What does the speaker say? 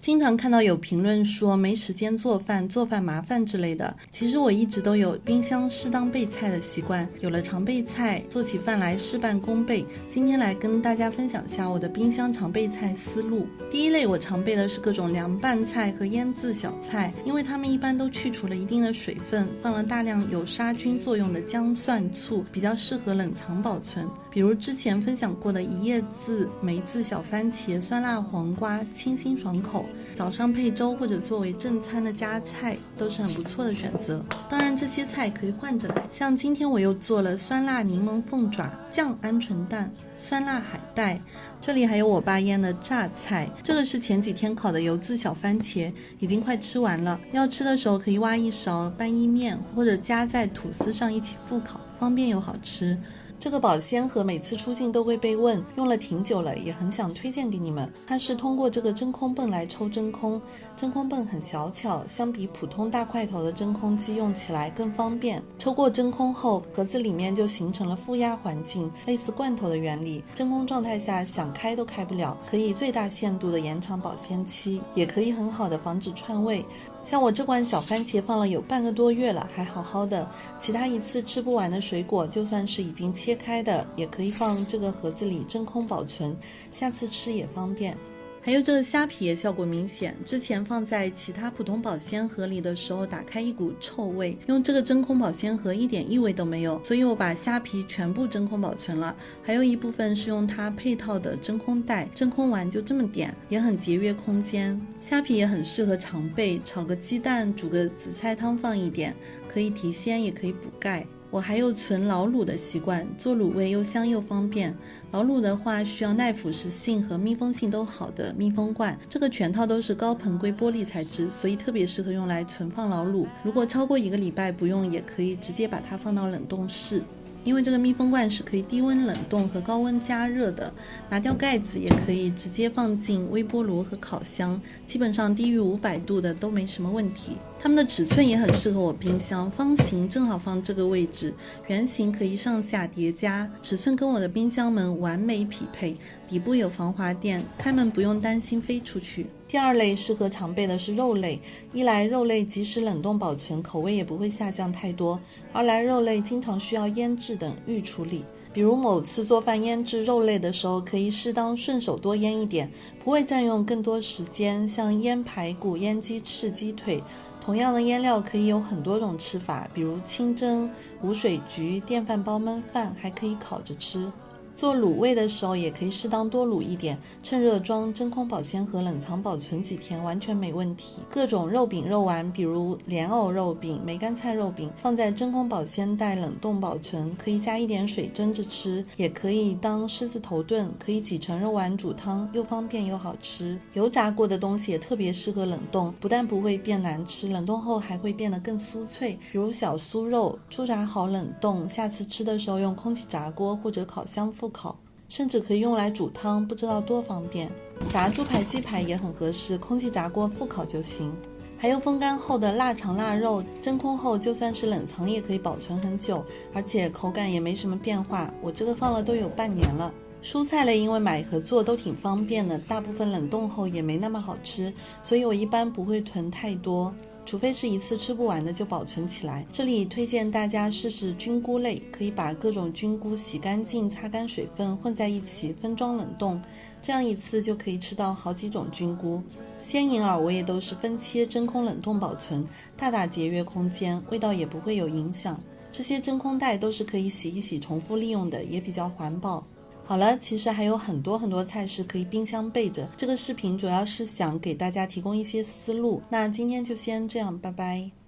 经常看到有评论说没时间做饭，做饭麻烦之类的。其实我一直都有冰箱适当备菜的习惯，有了常备菜，做起饭来事半功倍。今天来跟大家分享下我的冰箱常备菜思路。第一类我常备的是各种凉拌菜和腌制小菜，因为它们一般都去除了一定的水分，放了大量有杀菌作用的姜蒜醋，比较适合冷藏保存。比如之前分享过的一叶子、梅子小番茄、酸辣黄瓜，清新爽口，早上配粥或者作为正餐的加菜都是很不错的选择。当然这些菜可以换着来，像今天我又做了酸辣柠檬凤爪、酱鹌鹑蛋、酸辣海带，这里还有我爸腌的榨菜，这个是前几天烤的油渍小番茄，已经快吃完了，要吃的时候可以挖一勺拌意面，或者夹在吐司上一起复烤，方便又好吃。这个保鲜盒每次出镜都会被问，用了挺久了，也很想推荐给你们。它是通过这个真空泵来抽真空，真空泵很小巧，相比普通大块头的真空机用起来更方便。抽过真空后，盒子里面就形成了负压环境，类似罐头的原理，真空状态下想开都开不了，可以最大限度的延长保鲜期，也可以很好的防止串味。像我这罐小番茄放了有半个多月了，还好好的。其他一次吃不完的水果，就算是已经切开的，也可以放这个盒子里真空保存，下次吃也方便。还有这个虾皮也效果明显，之前放在其他普通保鲜盒里的时候，打开一股臭味，用这个真空保鲜盒一点异味都没有，所以我把虾皮全部真空保存了。还有一部分是用它配套的真空袋，真空完就这么点，也很节约空间。虾皮也很适合常备，炒个鸡蛋，煮个紫菜汤放一点，可以提鲜也可以补钙。我还有存老卤的习惯，做卤味又香又方便。老卤的话需要耐腐蚀性和密封性都好的密封罐，这个全套都是高硼硅玻璃材质，所以特别适合用来存放老卤。如果超过1个礼拜不用，也可以直接把它放到冷冻室。因为这个密封罐是可以低温冷冻和高温加热的，拿掉盖子也可以直接放进微波炉和烤箱，基本上低于500度的都没什么问题。它们的尺寸也很适合我冰箱，方形正好放这个位置，圆形可以上下叠加，尺寸跟我的冰箱门完美匹配，底部有防滑垫，开门不用担心飞出去。第二类适合常备的是肉类，一来肉类即使冷冻保存，口味也不会下降太多，二来肉类经常需要腌制等预处理。比如某次做饭腌制肉类的时候，可以适当顺手多腌一点，不会占用更多时间，像腌排骨、腌鸡翅、鸡腿。同样的腌料可以有很多种吃法，比如清蒸、无水焗、电饭煲焖饭，还可以烤着吃。做卤味的时候也可以适当多卤一点，趁热装真空保鲜盒冷藏保存几天完全没问题。各种肉饼肉丸，比如莲藕肉饼、梅干菜肉饼，放在真空保鲜袋冷冻保存，可以加一点水蒸着吃，也可以当狮子头炖，可以挤成肉丸煮汤，又方便又好吃。油炸过的东西也特别适合冷冻，不但不会变难吃，冷冻后还会变得更酥脆，比如小酥肉，初炸好冷冻，下次吃的时候用空气炸锅或者烤箱复烤，甚至可以用来煮汤，不知道多方便。炸猪排鸡排也很合适，空气炸锅复烤就行。还有风干后的腊肠腊肉，真空后就算是冷藏也可以保存很久，而且口感也没什么变化，我这个放了都有半年了。蔬菜类因为买和做都挺方便的，大部分冷冻后也没那么好吃，所以我一般不会囤太多，除非是一次吃不完的就保存起来。这里推荐大家试试菌菇类，可以把各种菌菇洗干净，擦干水分，混在一起分装冷冻，这样一次就可以吃到好几种菌菇。鲜银耳我也都是分切真空冷冻保存，大大节约空间，味道也不会有影响。这些真空袋都是可以洗一洗重复利用的，也比较环保。好了，其实还有很多菜式可以冰箱备着，这个视频主要是想给大家提供一些思路，那今天就先这样，拜拜。